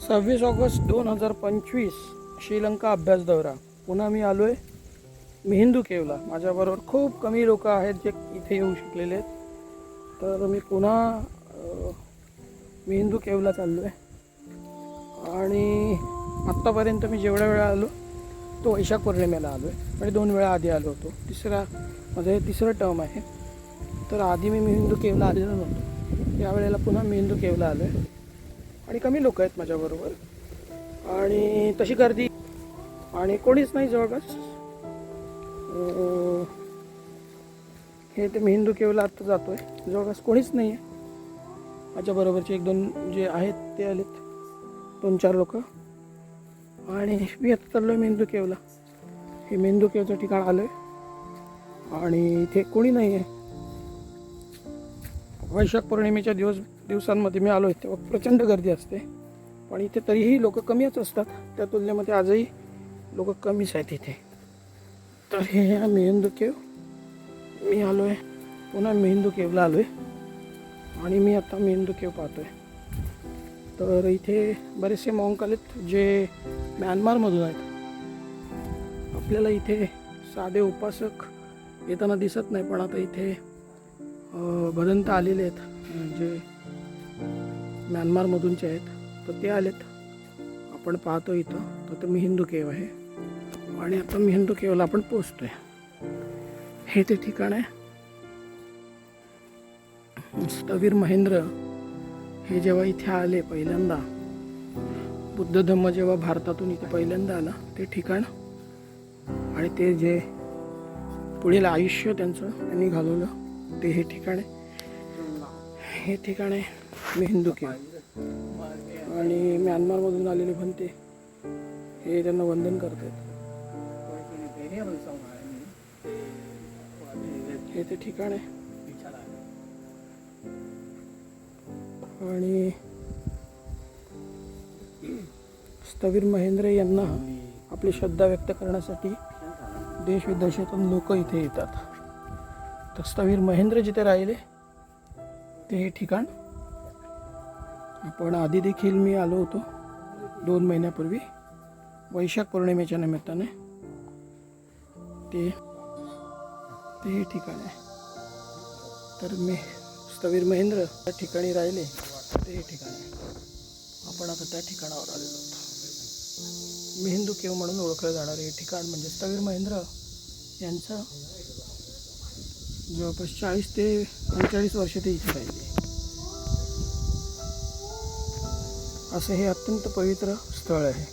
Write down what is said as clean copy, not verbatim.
26 August 2025 Sri Lanka अभ्यास दौरा. पुन्हा मी आलो आहे मेहिंदू केवला. माझ्याबरोबर खूप कमी लोक आहेत जे इथे येऊ शकलेले आहेत. तर मी पुन्हा मेहिंदू केवला चाललो आहे. आणि आत्तापर्यंत मी जेवढ्या वेळा आलो तो वैशाख पौर्णिमेला आलो आहे. म्हणजे 2 वेळा आधी आलो होतो. माझं हे तिसरं टर्म आहे. तर आधी मी मेहिंदू केवला आलेलो नव्हतो. यावेळेला पुन्हा मेहिंदू केवला आलो आहे. आणि कमी लोक आहेत माझ्याबरोबर आणि तशी गर्दी आणि कोणीच नाही जवळपास. हे ते मेहिंदू केवला आत्ता जातो आहे. जवळपास कोणीच नाही आहे. माझ्याबरोबरचे 1-2 जे आहेत ते आलेत, 2-4 लोक. आणि मी आता चाललो आहे मेहिंदू केवला. हे मेहिंदू केवचं ठिकाण आलो आहे आणि इथे कोणी नाही आहे. वैशाख पौर्णिमेच्या दिवसांमध्ये मी आलो आहे तेव्हा प्रचंड गर्दी असते, पण इथे तरीही लोक कमीच असतात. त्या तुलनेमध्ये आजही लोक कमीच आहेत इथे. तर हे मेहिंदू केव. मी आलो आहे पुन्हा मेहिंदू केवला आलो आहे आणि मी आता मेहिंदू केव पाहतो आहे. तर इथे बरेचसे मॉन्क आलेत जे म्यानमारमधून आहेत. आपल्याला इथे साधे उपासक येताना दिसत नाही, पण आता इथे भदंत आलेले आहेत जे म्यानमारमधूनचे आहेत. तर ते आलेत. आपण पाहतो इथं तर मेहिंदू केव आहे आणि आता मेहिंदू केवला आपण पोचतो आहे. हे ते ठिकाण आहे. स्थवीर महेंद्र हे जेव्हा इथे आले पहिल्यांदा, बुद्ध धम्म जेव्हा भारतातून इथे पहिल्यांदा आला ते ठिकाण, आणि ते जे पुढील आयुष्य त्यांनी घालवलं ते हे ठिकाण आहे. हे ठिकाण आहे मेहिंदू केव. आणि म्यानमारमधून आलेले भंते हे त्यांना वंदन करतात. हे ते ठिकाण आहे. आणि स्थवीर महेंद्र यांना आपली श्रद्धा व्यक्त करण्यासाठी देश विदेशातून लोक इथे येतात. तर स्थवीर महेंद्र जिथे राहिले ते हे ठिकाण. आपण आधी देखील मी आलो होतो 2 महिन्यापूर्वी वैशाख पौर्णिमेच्या निमित्ताने. ते हे ठिकाण आहे. तर मी स्थवीर महेंद्र त्या ठिकाणी राहिले ते हे ठिकाण आहे. आपण आता त्या ठिकाणावर आलेलो आहोत. मेहिंदू केव म्हणून ओळखलं जाणारे हे ठिकाण म्हणजे स्थवीर महेंद्र यांचं जवळपास 40 ते 45 वर्ष ते इथे राहिले. असं हे अत्यंत पवित्र स्थळ आहे.